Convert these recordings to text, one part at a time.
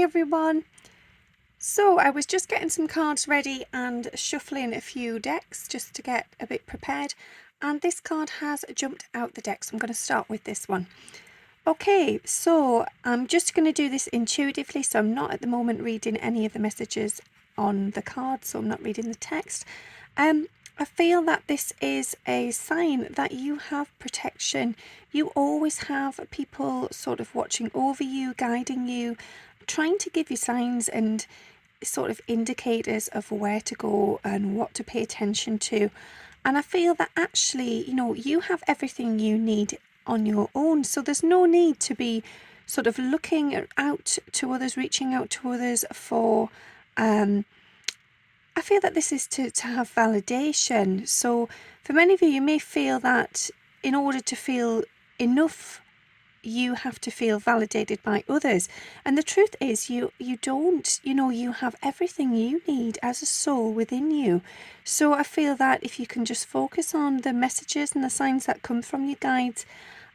everyone. So I was just getting some cards ready and shuffling a few decks just to get a bit prepared, and this card has jumped out the deck, so I'm going to start with this one. Okay, so I'm just going to do this intuitively, so I'm not at the moment reading any of the messages on the card, so I'm not reading the text. I feel that this is a sign that you have protection. You always have people sort of watching over you, guiding you, trying to give you signs and sort of indicators of where to go and what to pay attention to. And I feel that actually, you have everything you need on your own. So there's no need to be sort of looking out to others, reaching out to others for, I feel that this is to have validation. So for many of you, you may feel that in order to feel enough, you have to feel validated by others. And the truth is you don't, you have everything you need as a soul within you. So I feel that if you can just focus on the messages and the signs that come from your guides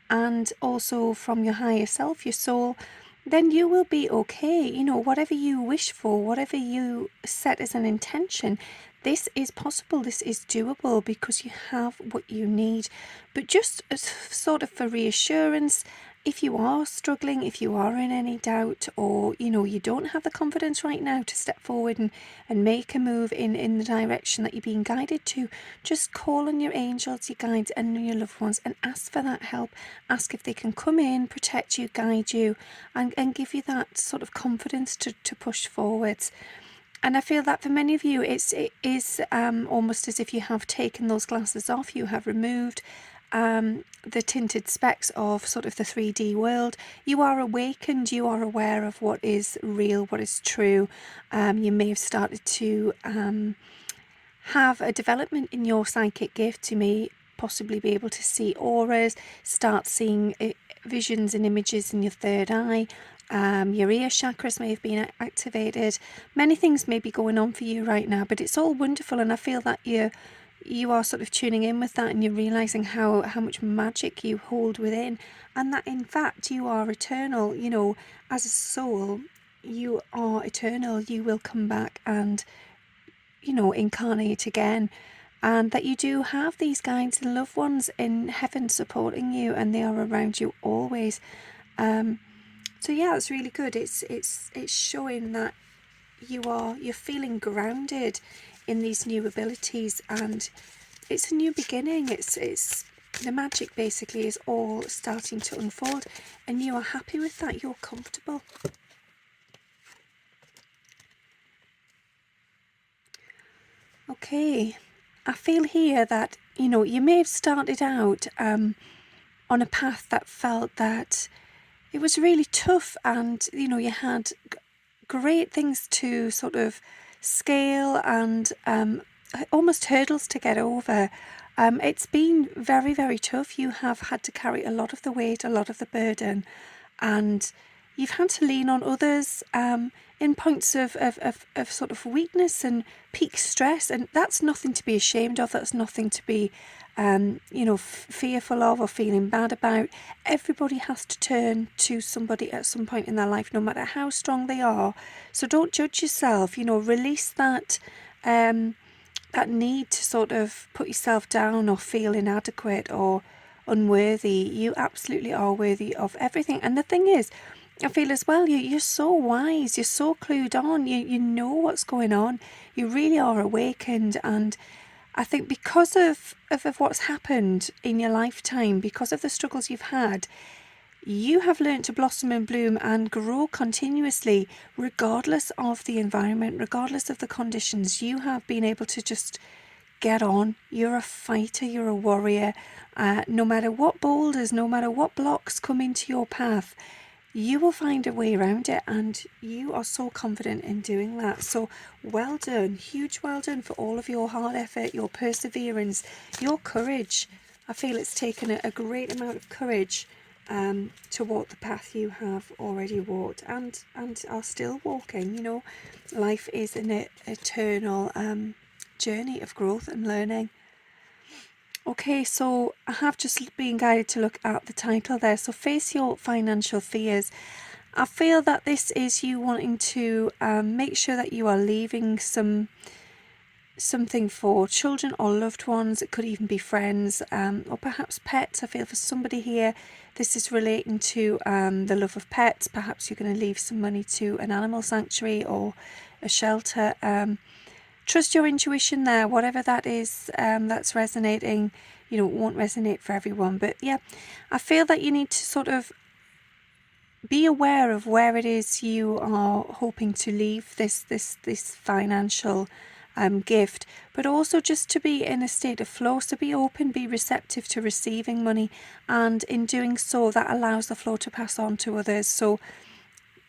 and also from your higher self, your soul, then you will be okay. Whatever you wish for, whatever you set as an intention, this is possible, this is doable because you have what you need. But just as sort of for reassurance, if you are struggling, if you are in any doubt, or you don't have the confidence right now to step forward and make a move in the direction that you're being guided to, just call on your angels, your guides and your loved ones and ask for that help. Ask if they can come in, protect you, guide you, and give you that sort of confidence to push forwards. And I feel that for many of you, it is almost as if you have taken those glasses off, you have removed the tinted specks of sort of the 3D world. You are awakened, you are aware of what is real, what is true. You may have started to have a development in your psychic gift. You may possibly be able to see auras, start seeing visions and images in your third eye. Your ear chakras may have been activated. Many things may be going on for you right now, but it's all wonderful, and I feel that you are sort of tuning in with that, and you're realizing how much magic you hold within, and that in fact you are eternal. As a soul, you are eternal. You will come back and incarnate again, and that you do have these guides and loved ones in heaven supporting you, and they are around you always. So yeah, it's really good. It's showing that you're feeling grounded in these new abilities, and it's a new beginning. It's the magic basically is all starting to unfold, and you are happy with that. You're comfortable. Okay, I feel here that you may have started out on a path that felt that it was really tough, and you had great things to sort of scale and almost hurdles to get over. It's been very, very tough. You have had to carry a lot of the weight, a lot of the burden, and you've had to lean on others in points of sort of weakness and peak stress, and that's nothing to be ashamed of. That's nothing to be fearful of or feeling bad about. Everybody has to turn to somebody at some point in their life, no matter how strong they are. So don't judge yourself. Release that that need to sort of put yourself down or feel inadequate or unworthy. You absolutely are worthy of everything. And the thing is, I feel as well, you're so wise, you're so clued on, you know what's going on, you really are awakened. And I think because of what's happened in your lifetime, because of the struggles you've had, you have learned to blossom and bloom and grow continuously, regardless of the environment, regardless of the conditions. You have been able to just get on. You're a fighter, you're a warrior. No matter what boulders, no matter what blocks come into your path, you will find a way around it, and you are so confident in doing that. So well done, huge well done for all of your hard effort, your perseverance, your courage. I feel it's taken a great amount of courage to walk the path you have already walked and are still walking. Life is an eternal journey of growth and learning. Okay, so I have just been guided to look at the title there. So face your financial fears. I feel that this is you wanting to make sure that you are leaving something for children or loved ones. It could even be friends, or perhaps pets. I feel for somebody here, this is relating to the love of pets. Perhaps you're going to leave some money to an animal sanctuary or a shelter. Trust your intuition there, whatever that is that's resonating. It won't resonate for everyone, but yeah, I feel that you need to sort of be aware of where it is you are hoping to leave this financial gift, but also just to be in a state of flow. So be open, be receptive to receiving money, and in doing so, that allows the flow to pass on to others. So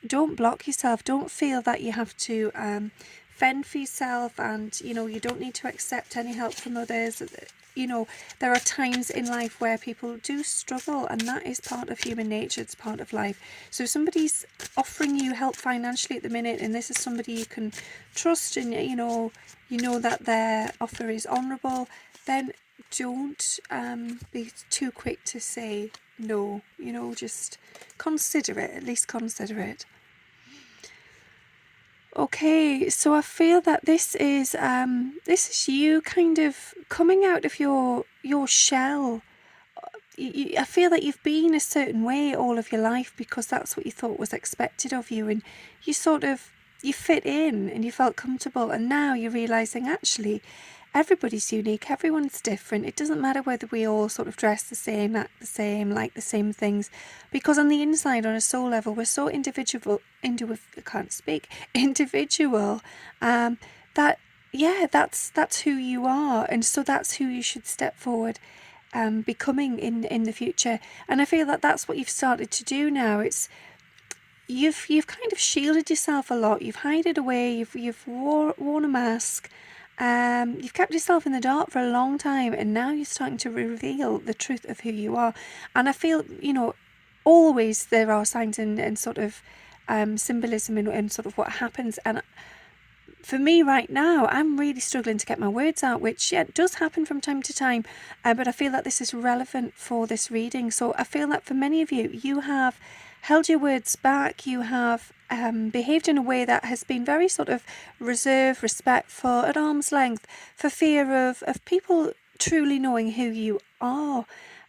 don't block yourself. Don't feel that you have to fend for yourself, and you don't need to accept any help from others. There are times in life where people do struggle, and that is part of human nature. It's part of life. So if somebody's offering you help financially at the minute, and this is somebody you can trust, and you know that their offer is honourable, then don't be too quick to say no. Just consider it. At least consider it. Okay, so I feel that this is you kind of coming out of your shell. I feel that you've been a certain way all of your life because that's what you thought was expected of you, and you fit in and you felt comfortable, and now you're realizing actually everybody's unique, everyone's different. It doesn't matter whether we all sort of dress the same, act the same, like the same things, because on the inside, on a soul level, we're so individual, that yeah, that's who you are, and so that's who you should step forward becoming in the future. And I feel that that's what you've started to do now. It's you've kind of shielded yourself a lot. You've hided away. You've worn a mask. You've kept yourself in the dark for a long time, and now you're starting to reveal the truth of who you are. And I feel, always there are signs and sort of symbolism in sort of what happens. And for me right now, I'm really struggling to get my words out, which does happen from time to time, but I feel that this is relevant for this reading. So I feel that for many of you, you have held your words back, you have behaved in a way that has been very sort of reserved, respectful, at arm's length, for fear of people truly knowing who you are.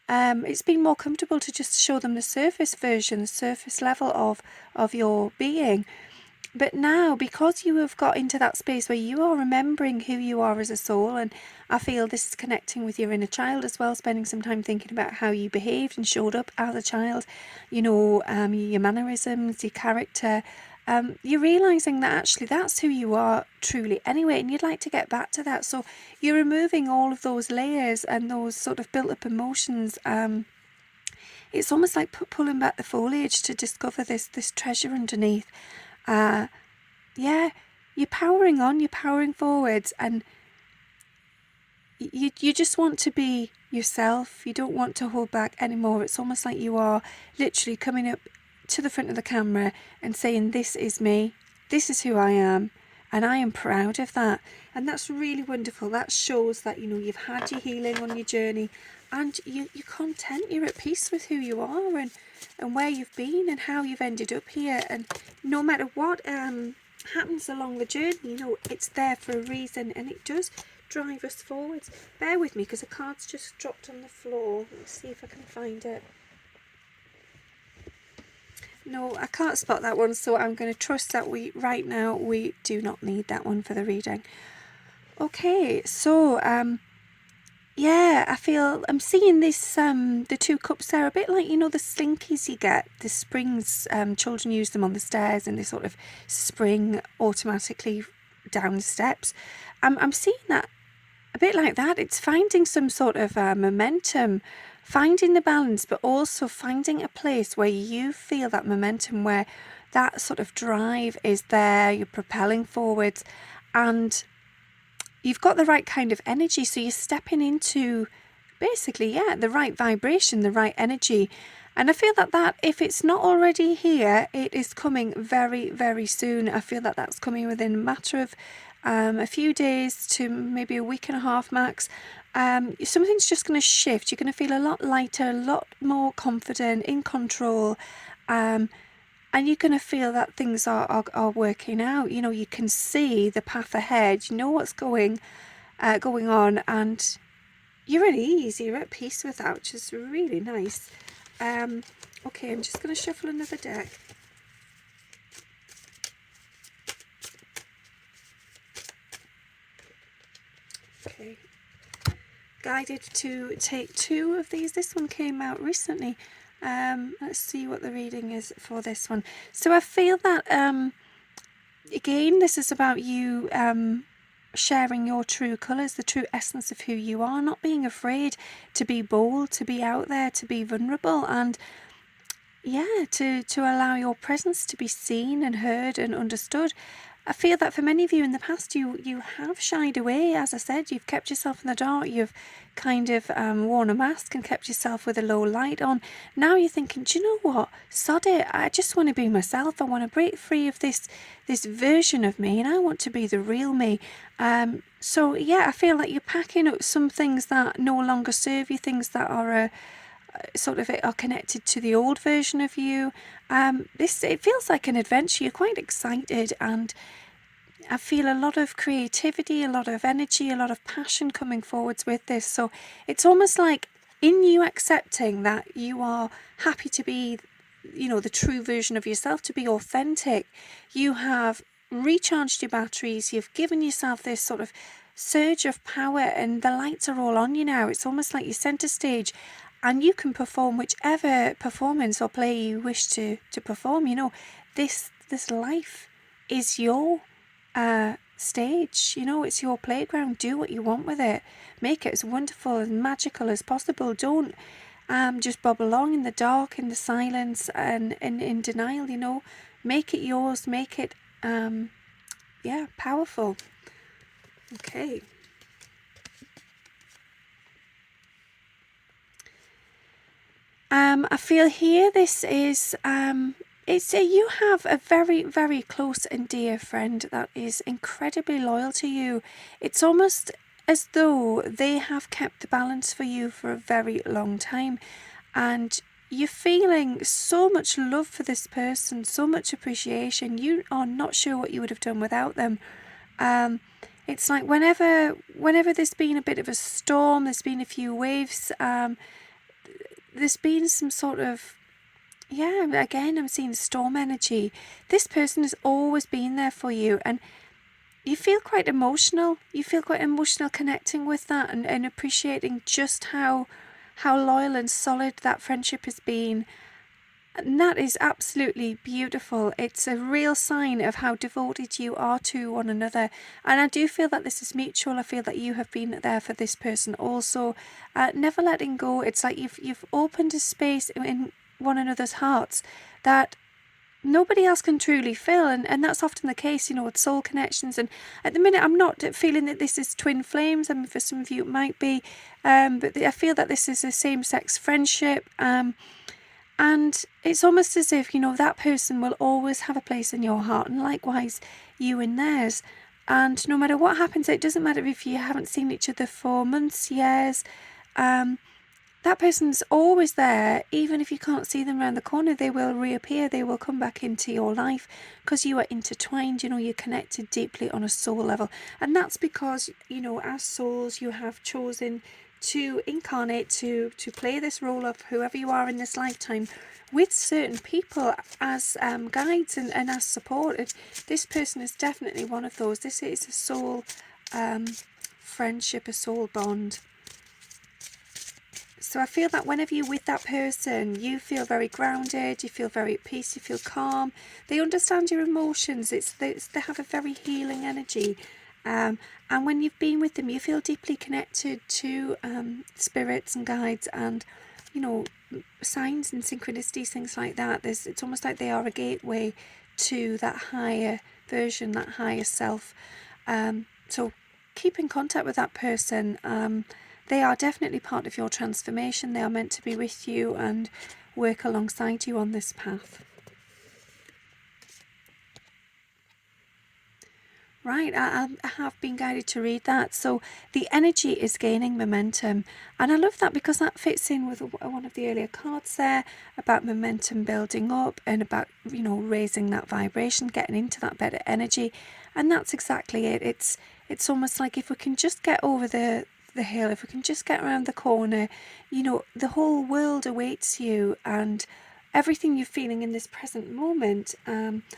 It's been more comfortable to just show them the surface version, the surface level of your being. But now, because you have got into that space where you are remembering who you are as a soul, and I feel this is connecting with your inner child as well, spending some time thinking about how you behaved and showed up as a child, your mannerisms, your character, you're realising that actually that's who you are truly anyway, and you'd like to get back to that. So you're removing all of those layers and those sort of built up emotions. It's almost like pulling back the foliage to discover this treasure underneath. You're powering on, you're powering forwards, and you just want to be yourself. You don't want to hold back anymore. It's almost like you are literally coming up to the front of the camera and saying, this is me, this is who I am, and I am proud of that. And that's really wonderful. That shows that you've had your healing on your journey, and you're content, you're at peace with who you are and where you've been and how you've ended up here. And no matter what happens along the journey, it's there for a reason, and it does drive us forwards. Bear with me because a card's just dropped on the floor. Let's see if I can find it. No, I can't spot that one, so I'm going to trust that right now we do not need that one for the reading. Okay, so I feel I'm seeing this the 2 cups there, a bit like the slinkies you get, the springs. Children use them on the stairs, and they sort of spring automatically down the steps. I'm seeing that a bit like that. It's finding some sort of momentum, finding the balance, but also finding a place where you feel that momentum, where that sort of drive is there, you're propelling forwards, and you've got the right kind of energy. So you're stepping into basically, the right vibration, the right energy. And I feel that if it's not already here, it is coming very, very soon. I feel that that's coming within a matter of a few days to maybe a week and a half max. Something's just going to shift. You're going to feel a lot lighter, a lot more confident, in control. and you're going to feel that things are working out. You know, you can see the path ahead, you know what's going on, and you're at ease, you're at peace with that, which is really nice. Okay, I'm just going to shuffle another deck. Okay, guided to take 2 of these. This one came out recently. Let's see what the reading is for this one. So I feel that again, this is about you sharing your true colours, the true essence of who you are, not being afraid to be bold, to be out there, to be vulnerable, and yeah, to allow your presence to be seen and heard and understood. I feel that for many of you in the past, you have shied away. As I said, you've kept yourself in the dark. You've kind of worn a mask and kept yourself with a low light on. Now you're thinking, do you know what? Sod it. I just want to be myself. I want to break free of this version of me, and I want to be the real me. So yeah, I feel like you're packing up some things that no longer serve you, things that are sort of are connected to the old version of you. It feels like an adventure. You're quite excited, and I feel a lot of creativity, a lot of energy, a lot of passion coming forwards with this. So it's almost like in you accepting that you are happy to be, you know, the true version of yourself, to be authentic. You have recharged your batteries. You've given yourself this sort of surge of power, and the lights are all on you now. It's almost like you're centre stage, and you can perform whichever performance or play you wish to perform. You know, this life is your stage. You know, it's your playground. Do what you want with it. Make it as wonderful and magical as possible. Don't just bob along in the dark, in the silence, and in denial. You know, make it yours. Make it powerful. Okay. I feel here this is you have a very, very close and dear friend that is incredibly loyal to you. It's almost as though they have kept the balance for you for a very long time, and you're feeling so much love for this person, so much appreciation. You are not sure what you would have done without them. It's like whenever there's been a bit of a storm, there's been a few waves, there's been some sort of, again, I'm seeing storm energy. This person has always been there for you, and you feel quite emotional. You feel quite emotional connecting with that, and appreciating just how loyal and solid that friendship has been. And that is absolutely beautiful. It's a real sign of how devoted you are to one another. And I do feel that this is mutual. I feel that you have been there for this person also. Never letting go. It's like you've opened a space in one another's hearts that nobody else can truly fill, and that's often the case, you know, with soul connections. And at the minute, I'm not feeling that this is twin flames. I mean, for some of you it might be, but I feel that this is a same-sex friendship. And it's almost as if, you know, that person will always have a place in your heart, and likewise you in theirs. And no matter what happens, it doesn't matter if you haven't seen each other for months, years, that person's always there. Even if you can't see them around the corner, they will reappear. They will come back into your life because you are intertwined. You know, you're connected deeply on a soul level. And that's because, you know, as souls, you have chosen to incarnate, to play this role of whoever you are in this lifetime with certain people as guides and as support. And this person is definitely one of those. This is a soul friendship, a soul bond. So I feel that whenever you're with that person, you feel very grounded, you feel very at peace, you feel calm. They understand your emotions. They have a very healing energy. And when you've been with them, you feel deeply connected to spirits and guides and, you know, signs and synchronicities, things like that. It's almost like they are a gateway to that higher version, that higher self. So keep in contact with that person. They are definitely part of your transformation. They are meant to be with you and work alongside you on this path. Right, I have been guided to read that. So the energy is gaining momentum. And I love that because that fits in with one of the earlier cards there about momentum building up and about, raising that vibration, getting into that better energy. And that's exactly it. It's almost like if we can just get over the hill, if we can just get around the corner, the whole world awaits you, and everything you're feeling in this present moment,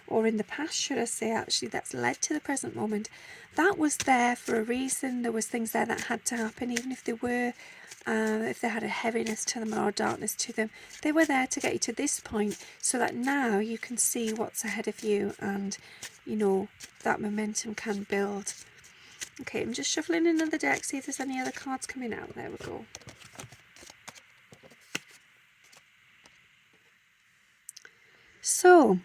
or in the past, should I say, actually, that's led to the present moment, that was there for a reason. There was things there that had to happen, even if if they had a heaviness to them or a darkness to them, they were there to get you to this point, so that now you can see what's ahead of you, and that momentum can build. Okay, I'm just shuffling another deck, see if there's any other cards coming out. There we go. So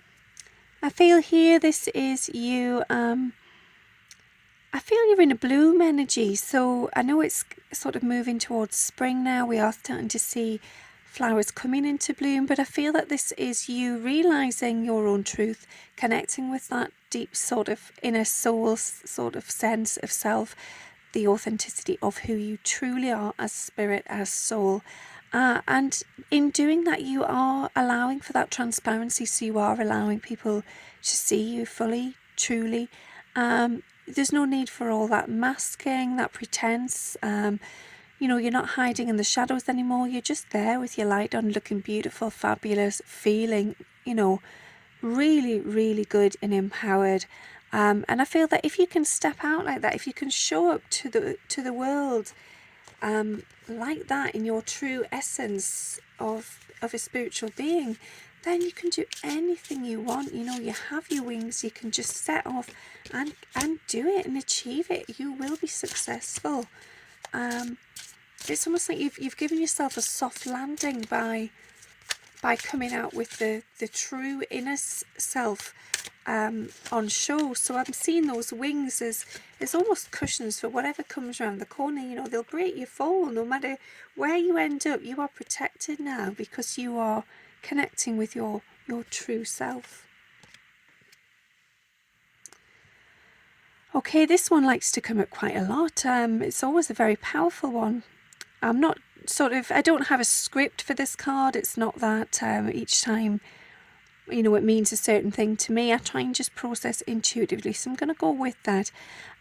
I feel here this is you. I feel you're in a bloom energy. So I know it's sort of moving towards spring now. We are starting to see flowers coming into bloom, but I feel that this is you realizing your own truth, connecting with that deep sort of inner soul sort of sense of self, the authenticity of who you truly are as spirit, as soul. And in doing that, you are allowing for that transparency. So you are allowing people to see you fully, truly. There's no need for all that masking, that pretense. You're not hiding in the shadows anymore. You're just there with your light on, looking beautiful, fabulous, feeling, really, really good and empowered. And I feel that if you can step out like that, if you can show up to the world like that in your true essence of a spiritual being, then you can do anything you want. You have your wings, you can just set off and do it and achieve it. You will be successful. It's almost like you've given yourself a soft landing by coming out with the true inner self on show. So I'm seeing those wings as almost cushions for whatever comes around the corner. They'll break your fall. No matter where you end up, you are protected now because you are connecting with your true self. Okay, this one likes to come up quite a lot. It's always a very powerful one. I'm not I don't have a script for this card. It's not that each time, it means a certain thing to me. I try and just process intuitively. So I'm going to go with that.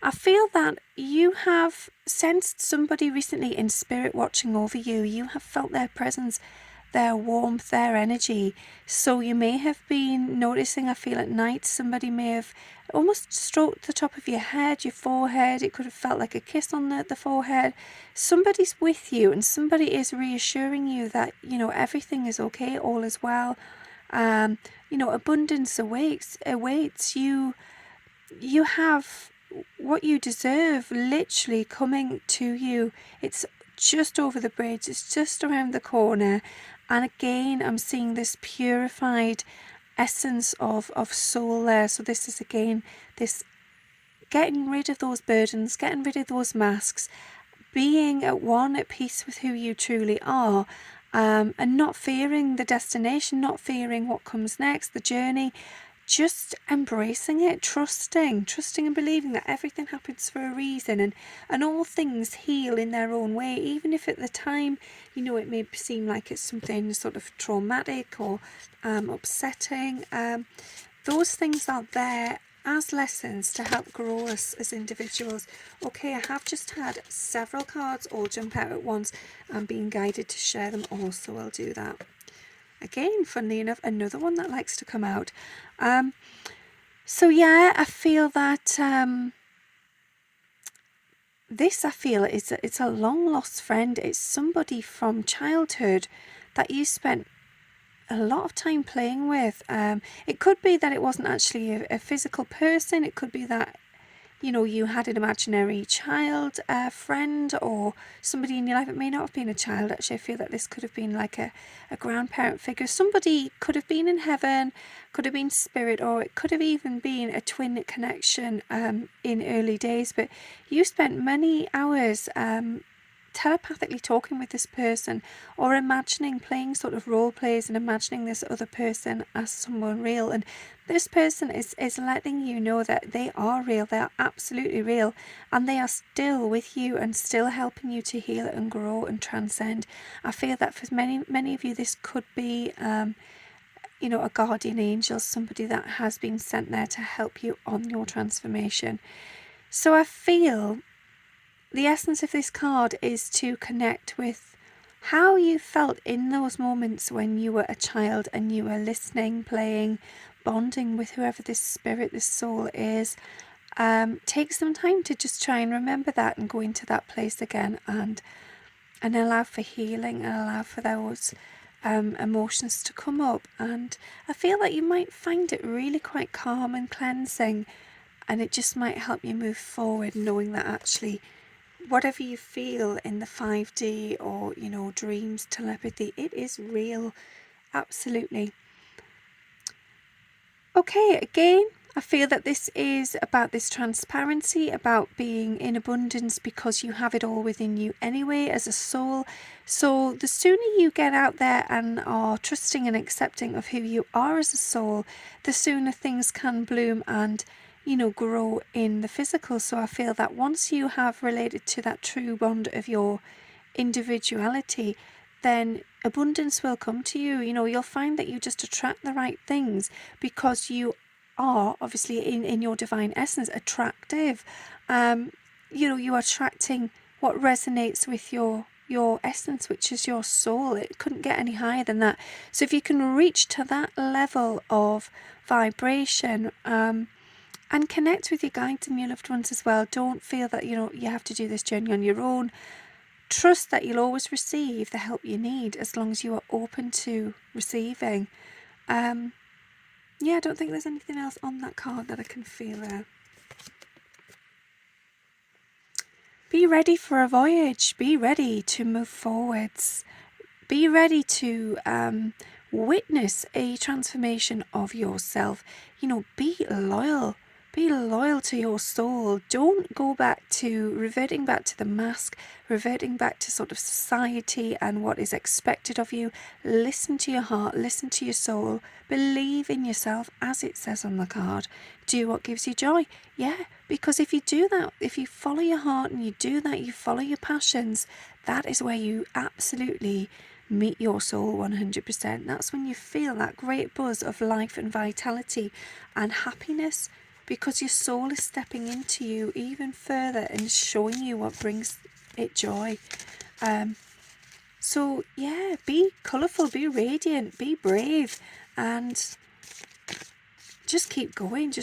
I feel that you have sensed somebody recently in spirit watching over you. You have felt their presence, their warmth, their energy. So you may have been noticing, I feel at night, somebody may have almost stroked the top of your head, your forehead. It could have felt like a kiss on the forehead. Somebody's with you, and somebody is reassuring you that, everything is okay, all is well. Abundance awaits you. You have what you deserve literally coming to you. It's just over the bridge, it's just around the corner. And again, I'm seeing this purified essence of soul there. So this is again this getting rid of those burdens, getting rid of those masks, being at one, at peace with who you truly are, and not fearing the destination, not fearing what comes next, the journey, just embracing it, trusting and believing that everything happens for a reason, and all things heal in their own way, even if at the time, it may seem like it's something sort of traumatic or upsetting. Those things are there as lessons to help grow us as individuals. Okay, I have just had several cards all jump out at once. I'm being guided to share them all, so I'll do that. Again, funnily enough, another one that likes to come out. So yeah, I feel that this, I feel, it's a long lost friend. It's somebody from childhood that you spent a lot of time playing with. It could be that it wasn't actually a physical person. It could be that you had an imaginary child, friend, or somebody in your life. It may not have been a child. Actually, I feel that this could have been like a grandparent figure. Somebody could have been in heaven, could have been spirit, or it could have even been a twin connection in early days. But you spent many hours telepathically talking with this person, or imagining, playing sort of role plays and imagining this other person as someone real. And this person is letting you know that they are real, they are absolutely real, and they are still with you and still helping you to heal and grow and transcend. I feel that for many of you, this could be a guardian angel, somebody that has been sent there to help you on your transformation. So I feel the essence of this card is to connect with how you felt in those moments when you were a child and you were listening, playing, bonding with whoever this spirit, this soul is. Take some time to just try and remember that and go into that place again, and allow for healing and allow for those emotions to come up. And I feel like you might find it really quite calm and cleansing, and it just might help you move forward, knowing that actually whatever you feel in the 5D or dreams, telepathy, it is real. Absolutely. Okay, again, I feel that this is about this transparency, about being in abundance because you have it all within you anyway as a soul. So the sooner you get out there and are trusting and accepting of who you are as a soul, the sooner things can bloom and grow in the physical. So I feel that once you have related to that true bond of your individuality, then abundance will come to you. You'll find that you just attract the right things because you are obviously in your divine essence attractive. You're attracting what resonates with your essence, which is your soul. It couldn't get any higher than that. So if you can reach to that level of vibration, and connect with your guides and your loved ones as well. Don't feel that you have to do this journey on your own. Trust that you'll always receive the help you need as long as you are open to receiving. I don't think there's anything else on that card that I can feel there. Be ready for a voyage. Be ready to move forwards. Be ready to witness a transformation of yourself. Be loyal. Be loyal to your soul. Don't go back to reverting back to the mask, reverting back to sort of society and what is expected of you. Listen to your heart, listen to your soul, believe in yourself as it says on the card. Do what gives you joy. Yeah, because if you do that, if you follow your heart and you do that, you follow your passions, that is where you absolutely meet your soul 100%. That's when you feel that great buzz of life and vitality and happiness, because your soul is stepping into you even further and showing you what brings it joy. So yeah, be colourful, be radiant, be brave, and just keep going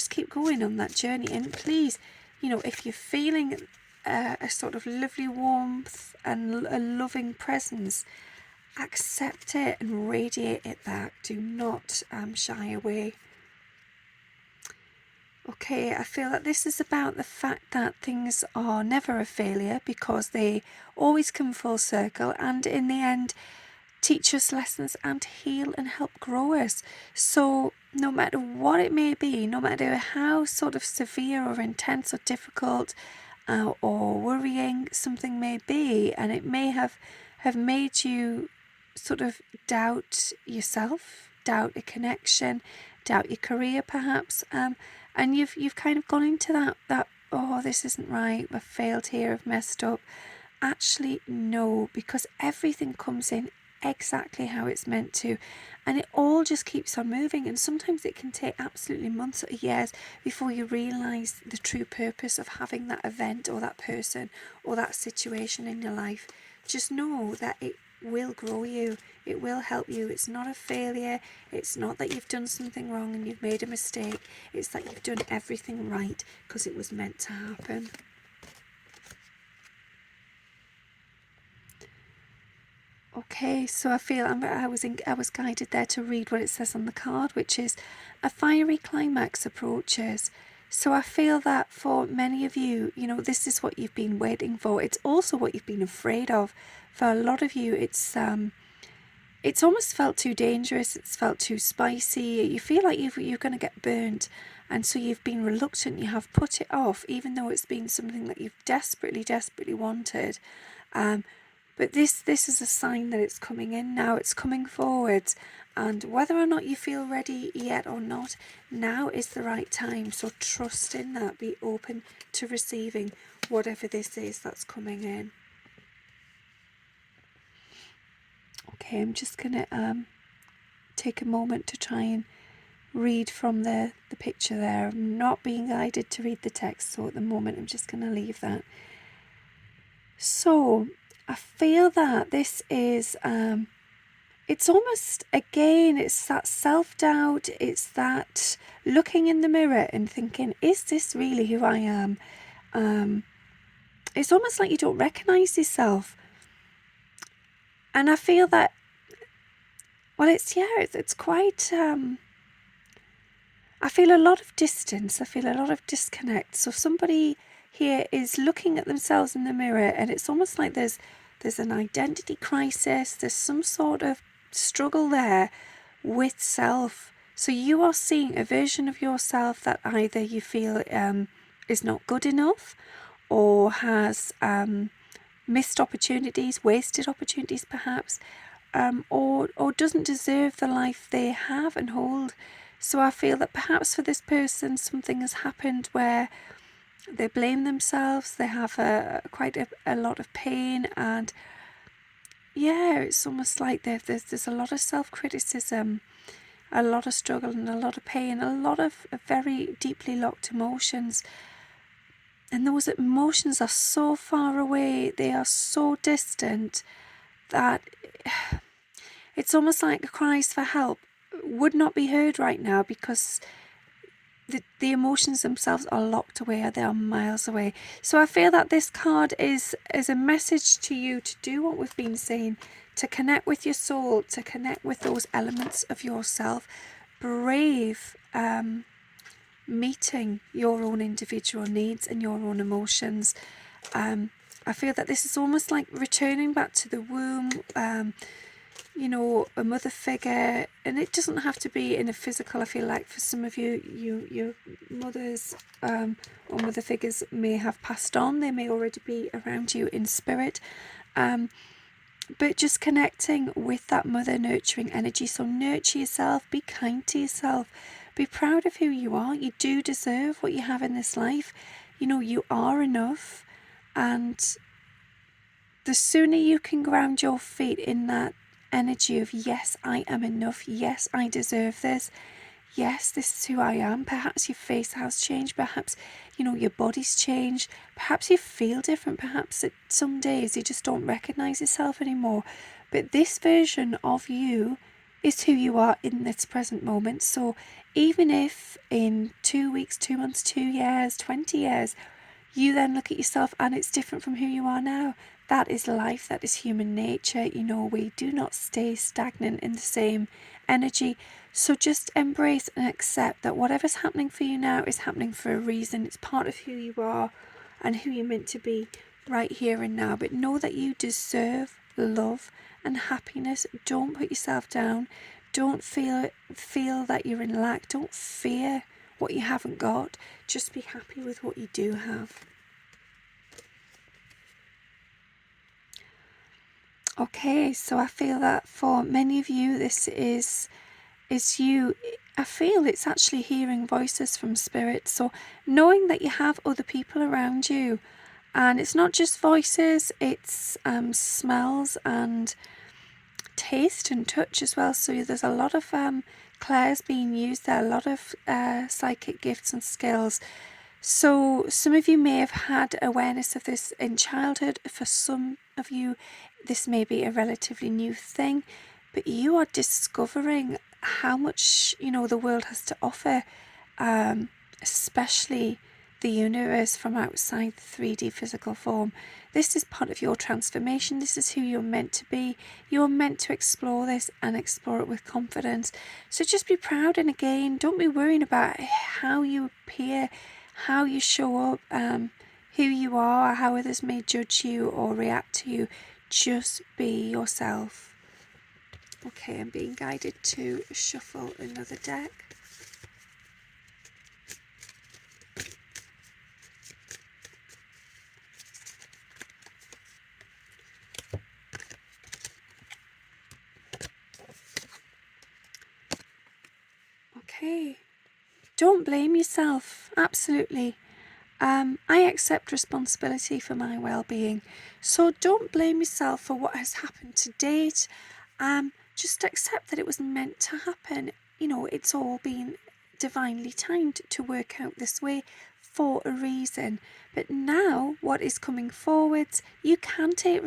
on that journey. And please, if you're feeling a sort of lovely warmth and a loving presence, accept it and radiate it back. Do not shy away. Okay, I feel that this is about the fact that things are never a failure because they always come full circle and in the end teach us lessons and heal and help grow us. So no matter what it may be, no matter how sort of severe or intense or difficult or worrying something may be, and it may have made you sort of doubt yourself, doubt a connection, doubt your career perhaps, and you've kind of gone into that oh, this isn't right, I've failed here, I've messed up. Actually no, because everything comes in exactly how it's meant to, and it all just keeps on moving. And sometimes it can take absolutely months or years before you realise the true purpose of having that event or that person or that situation in your life. Just know that it will grow you, it will help you. It's not a failure, it's not that you've done something wrong and you've made a mistake, it's that you've done everything right because it was meant to happen. Okay, so I feel I was guided there to read what it says on the card, which is a fiery climax approaches. So I feel that for many of you, this is what you've been waiting for. It's also what you've been afraid of. For a lot of you, it's almost felt too dangerous. It's felt too spicy. You feel like you're going to get burnt, and so you've been reluctant. You have put it off, even though it's been something that you've desperately wanted. But this is a sign that it's coming in now. It's coming forward. And whether or not you feel ready yet or not, now is the right time. So trust in that. Be open to receiving whatever this is that's coming in. Okay, I'm just going to take a moment to try and read from the picture there. I'm not being guided to read the text, so at the moment I'm just going to leave that. So I feel that this is it's almost, again, it's that self-doubt, it's that looking in the mirror and thinking, is this really who I am? It's almost like you don't recognise yourself. And I feel that, well, it's quite, I feel a lot of distance, I feel a lot of disconnect. So somebody here is looking at themselves in the mirror, and it's almost like there's an identity crisis, there's some sort of struggle there with self. So you are seeing a version of yourself that either you feel is not good enough, or has missed opportunities, wasted opportunities perhaps, or doesn't deserve the life they have and hold. So I feel that perhaps for this person something has happened where they blame themselves, they have quite a lot of pain, and yeah, it's almost like there's a lot of self-criticism, a lot of struggle and a lot of pain, a lot of very deeply locked emotions. And those emotions are so far away, they are so distant, that it's almost like cries for help would not be heard right now, because the emotions themselves are locked away, or they are miles away. So I feel that this card is a message to you to do what we've been saying, to connect with your soul, to connect with those elements of yourself. Brave meeting your own individual needs and your own emotions. I feel that this is almost like returning back to the womb, you know, a mother figure, and it doesn't have to be in a physical. I feel like for some of you, your mothers or mother figures may have passed on, they may already be around you in spirit, but just connecting with that mother nurturing energy. So nurture yourself, be kind to yourself, be proud of who you are. You do deserve what you have in this life. You know, you are enough, and the sooner you can ground your feet in that energy of, yes, I am enough, yes, I deserve this, yes, this is who I am. Perhaps your face has changed, perhaps, you know, your body's changed, perhaps you feel different, perhaps some days you just don't recognize yourself anymore. But this version of you is who you are in this present moment. So even if in 2 weeks, 2 months, 2 years, 20 years, you then look at yourself and it's different from who you are now, that is life, that is human nature. You know, we do not stay stagnant in the same energy. So just embrace and accept that whatever's happening for you now is happening for a reason. It's part of who you are and who you're meant to be right here and now. But know that you deserve love and happiness. Don't put yourself down. Don't feel that you're in lack. Don't fear what you haven't got. Just be happy with what you do have. Okay, so I feel that for many of you, this is you. I feel it's actually hearing voices from spirit. So knowing that you have other people around you, and it's not just voices, it's smells and taste and touch as well. So there's a lot of clairs being used there, a lot of psychic gifts and skills. So some of you may have had awareness of this in childhood. For some of you, this may be a relatively new thing, but you are discovering how much, you know, the world has to offer, especially the universe from outside the 3D physical form. This is part of your transformation. This is who you're meant to be. You're meant to explore this and explore it with confidence. So just be proud, and again, don't be worrying about how you appear, how you show up, who you are, how others may judge you or react to you. Just be yourself. Okay, I'm being guided to shuffle another deck. don't blame yourself. Absolutely. I accept responsibility for my well-being. So don't blame yourself for what has happened to date. Just accept that it was meant to happen. It's all been divinely timed to work out this way for a reason. But now what is coming forwards, you can take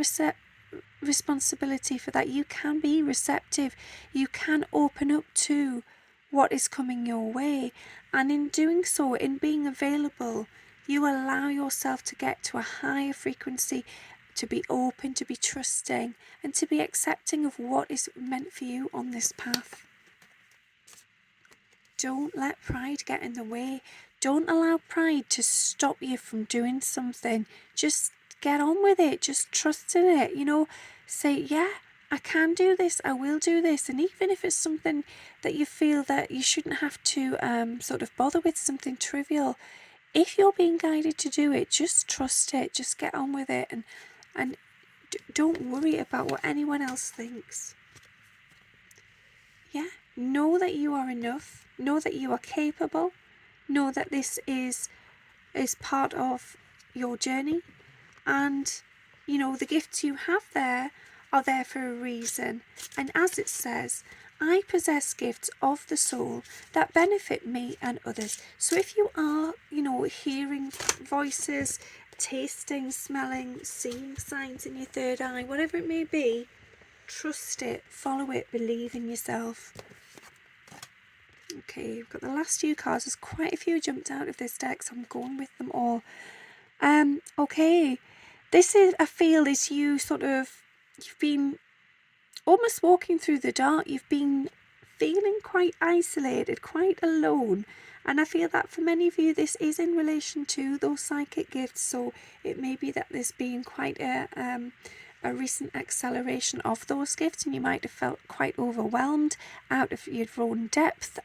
responsibility for that. You can be receptive. You can open up to what is coming your way. And in doing so, in being available, you allow yourself to get to a higher frequency, to be open, to be trusting, and to be accepting of what is meant for you on this path. Don't let pride get in the way. Don't allow pride to stop you from doing something. Just get on with it. Just trust in it. Say, yeah, I can do this. I will do this. And even if it's something that you feel that you shouldn't have to sort of bother with, something trivial, if you're being guided to do it, just trust it. Just get on with it. And don't worry about what anyone else thinks. Yeah, know that you are enough. Know that you are capable. Know that this is part of your journey. And, the gifts you have there are there for a reason. And as it says, I possess gifts of the soul that benefit me and others. So if you are, hearing voices, tasting, smelling, seeing signs in your third eye, whatever it may be, trust it, follow it, believe in yourself. Okay, we've got the last few cards. There's quite a few jumped out of this deck, so I'm going with them all. Okay, this is, I feel, is you you've been almost walking through the dark. You've been feeling quite isolated, quite alone. And I feel that for many of you, this is in relation to those psychic gifts. So it may be that there's been quite a recent acceleration of those gifts, and you might have felt quite overwhelmed, out of your own depth,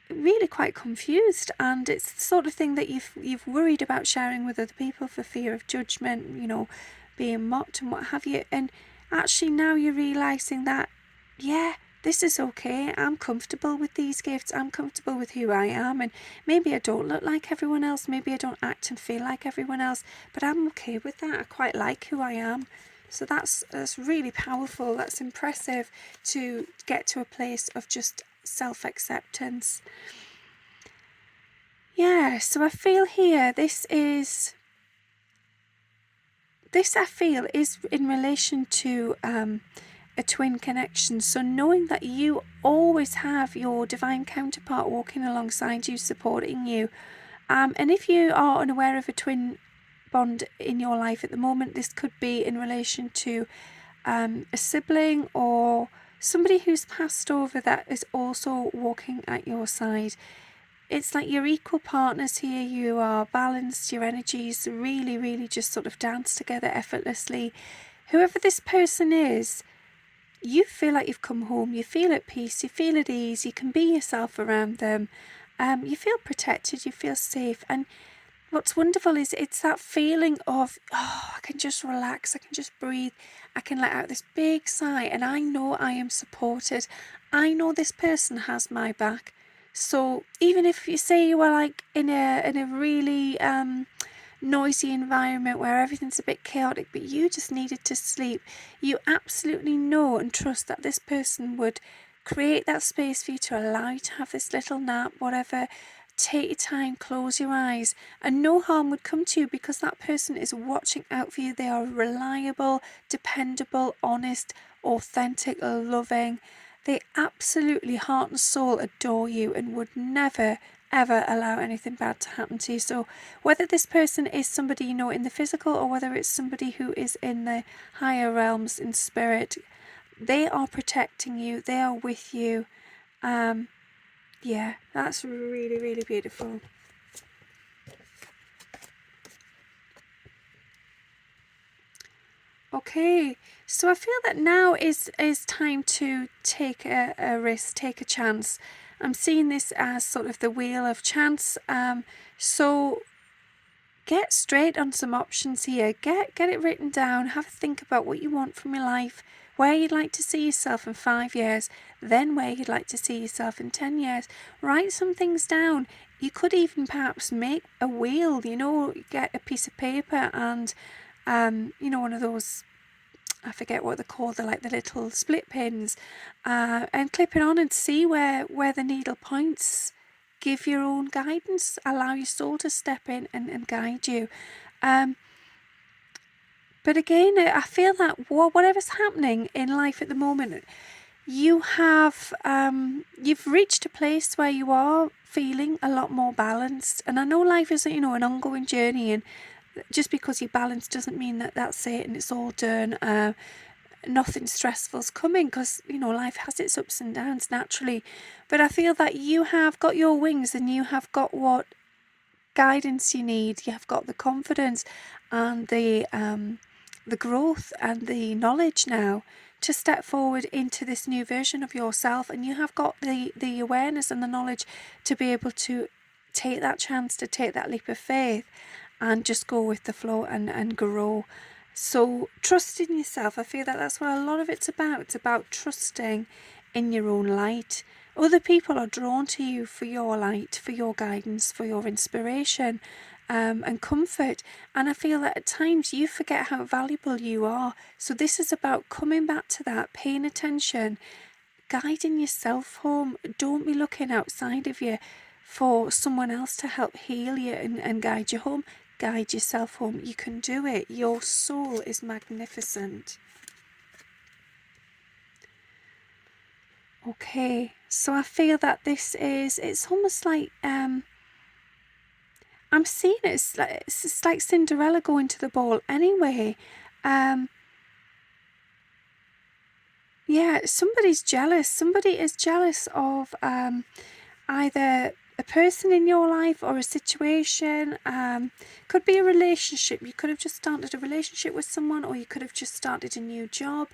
really quite confused. And it's the sort of thing that you've worried about sharing with other people for fear of judgment, being mocked and what have you. And actually now you're realizing that, yeah, this is okay. I'm comfortable with these gifts. I'm comfortable with who I am. And maybe I don't look like everyone else. Maybe I don't act and feel like everyone else. But I'm okay with that. I quite like who I am. So that's really powerful. That's impressive to get to a place of just self-acceptance. Yeah, so I feel here this I feel is in relation to a twin connection. So knowing that you always have your divine counterpart walking alongside you, supporting you. And if you are unaware of a twin bond in your life at the moment, this could be in relation to a sibling or somebody who's passed over that is also walking at your side. It's like you're equal partners here. You are balanced. Your energies really, really just sort of dance together effortlessly. Whoever this person is, you feel like you've come home. You feel at peace. You feel at ease. You can be yourself around them. You feel protected. You feel safe. And what's wonderful is it's that feeling of, I can just relax. I can just breathe. I can let out this big sigh, and I know I am supported. I know this person has my back. So even if you say you were like in a really noisy environment where everything's a bit chaotic, but you just needed to sleep, you absolutely know and trust that this person would create that space for you to allow you to have this little nap, whatever. Take your time, close your eyes, and no harm would come to you because that person is watching out for you. They are reliable, dependable, honest, authentic, loving. They absolutely, heart and soul, adore you and would never, ever allow anything bad to happen to you. So whether this person is somebody you know in the physical or whether it's somebody who is in the higher realms in spirit, they are protecting you. They are with you. Yeah, that's really, really beautiful. Okay, so I feel that now is time to take a risk, take a chance. I'm seeing this as sort of the wheel of chance. So get straight on some options here. Get it written down. Have a think about what you want from your life, where you'd like to see yourself in 5 years, then where you'd like to see yourself in 10 years. Write some things down. You could even perhaps make a wheel, get a piece of paper and, one of those, I forget what they're called, they're like the little split pins, and clip it on and see where the needle points. Give your own guidance, allow your soul to step in and guide you. But again, I feel that whatever's happening in life at the moment, you've reached a place where you are feeling a lot more balanced. And I know life is, an ongoing journey, and just because you're balanced doesn't mean that that's it and it's all done. Nothing stressful's coming, because life has its ups and downs naturally. But I feel that you have got your wings, and you have got what guidance you need. You have got the confidence and the growth and the knowledge now to step forward into this new version of yourself, and you have got the awareness and the knowledge to be able to take that chance, to take that leap of faith and just go with the flow and grow. So trust in yourself. I feel that that's what a lot of it's about. It's about trusting in your own light. Other people are drawn to you for your light, for your guidance, for your inspiration, and comfort. And I feel that at times you forget how valuable you are. So this is about coming back to that, paying attention, guiding yourself home. Don't be looking outside of you for someone else to help heal you and guide you home. Guide yourself home. You can do it. Your soul is magnificent. Okay, so I feel that it's almost like, I'm seeing it's like Cinderella going to the ball anyway. Yeah, somebody's jealous. Somebody is jealous of either a person in your life or a situation. Could be a relationship. You could have just started a relationship with someone, or you could have just started a new job.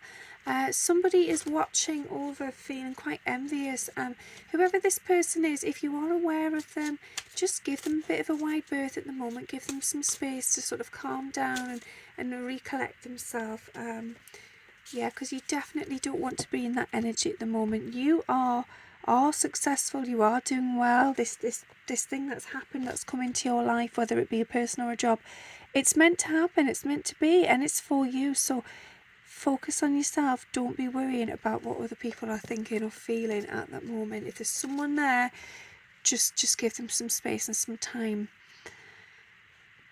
Somebody is watching over, feeling quite envious. Whoever this person is, if you are aware of them, just give them a bit of a wide berth at the moment. Give them some space to sort of calm down and recollect themselves. Yeah, because you definitely don't want to be in that energy at the moment. You are successful. You are doing well. This thing that's happened, that's come into your life, whether it be a person or a job, it's meant to happen. It's meant to be, and it's for you. So focus on yourself. Don't be worrying about what other people are thinking or feeling at that moment. If there's someone there, just give them some space and some time.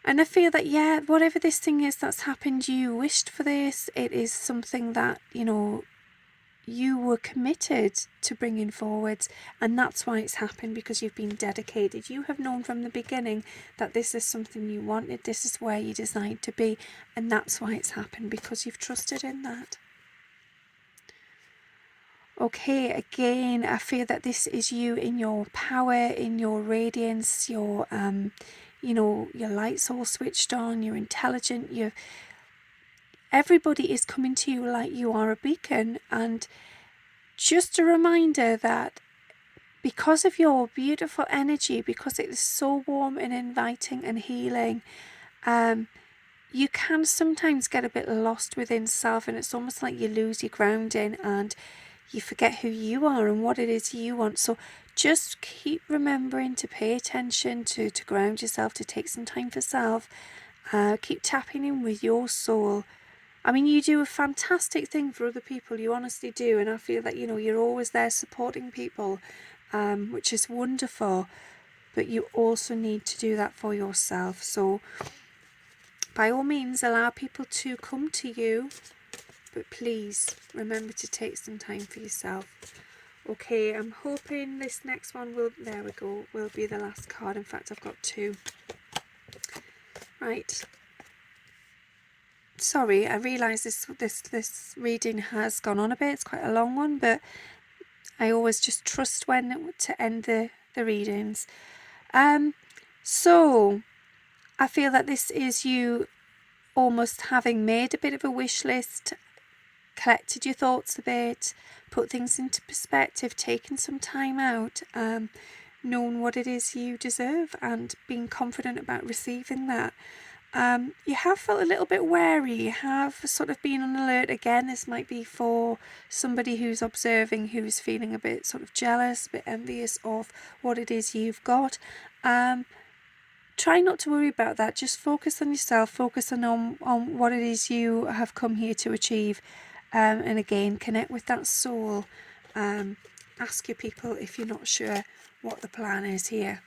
And I feel that, yeah, whatever this thing is that's happened, you wished for this. It is something that, you were committed to bringing forwards, and that's why it's happened, because you've been dedicated. You have known from the beginning that this is something you wanted, this is where you designed to be, and that's why it's happened, because you've trusted in that. Okay, again, I feel that this is you in your power, in your radiance, your your light's all switched on, you're intelligent, everybody is coming to you like you are a beacon. And just a reminder that because of your beautiful energy, because it is so warm and inviting and healing, you can sometimes get a bit lost within self, and it's almost like you lose your grounding and you forget who you are and what it is you want. So just keep remembering to pay attention, to ground yourself, to take some time for self. Keep tapping in with your soul. I mean, you do a fantastic thing for other people, you honestly do, and I feel that, you're always there supporting people, which is wonderful, but you also need to do that for yourself. So by all means, allow people to come to you, but please remember to take some time for yourself. Okay, I'm hoping this next one will be the last card. In fact, I've got two. Right. Sorry, I realise this reading has gone on a bit. It's quite a long one, but I always just trust when to end the readings. So I feel that this is you almost having made a bit of a wish list, collected your thoughts a bit, put things into perspective, taken some time out, known what it is you deserve, and being confident about receiving that. You have felt a little bit wary, you have sort of been on alert. Again, this might be for somebody who's observing, who's feeling a bit sort of jealous, a bit envious of what it is you've got. Try not to worry about that. Just focus on yourself, focus on what it is you have come here to achieve. And again, connect with that soul. Ask your people if you're not sure what the plan is here.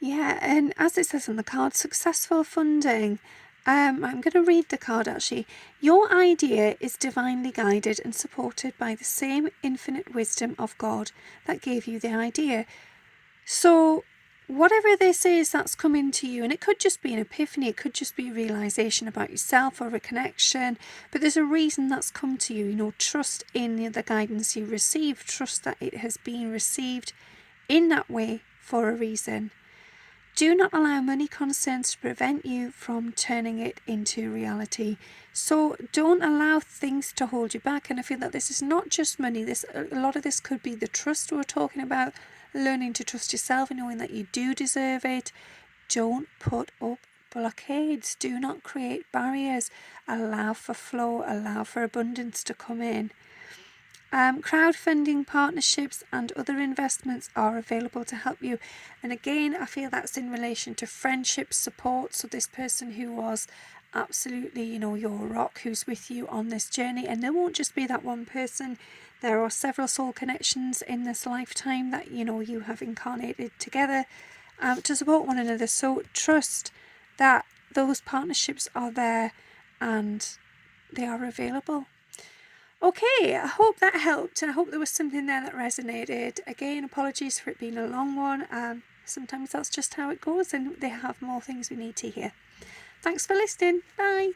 Yeah, and as it says on the card, successful funding. I'm going to read the card actually. Your idea is divinely guided and supported by the same infinite wisdom of God that gave you the idea. So whatever this is that's coming to you, and it could just be an epiphany, it could just be a realization about yourself or a connection, but there's a reason that's come to you. Trust in the guidance you receive, trust that it has been received in that way for a reason. Do not allow money concerns to prevent you from turning it into reality. So don't allow things to hold you back. And I feel that this is not just money. A lot of this could be the trust we're talking about, learning to trust yourself and knowing that you do deserve it. Don't put up blockades. Do not create barriers. Allow for flow. Allow for abundance to come in. Crowdfunding, partnerships and other investments are available to help you. And again, I feel that's in relation to friendship support. So this person who was absolutely, your rock, who's with you on this journey. And there won't just be that one person. There are several soul connections in this lifetime that, you have incarnated together to support one another. So trust that those partnerships are there and they are available. Okay, I hope that helped, and I hope there was something there that resonated. Again, apologies for it being a long one. Sometimes that's just how it goes, and they have more things we need to hear. Thanks for listening. Bye.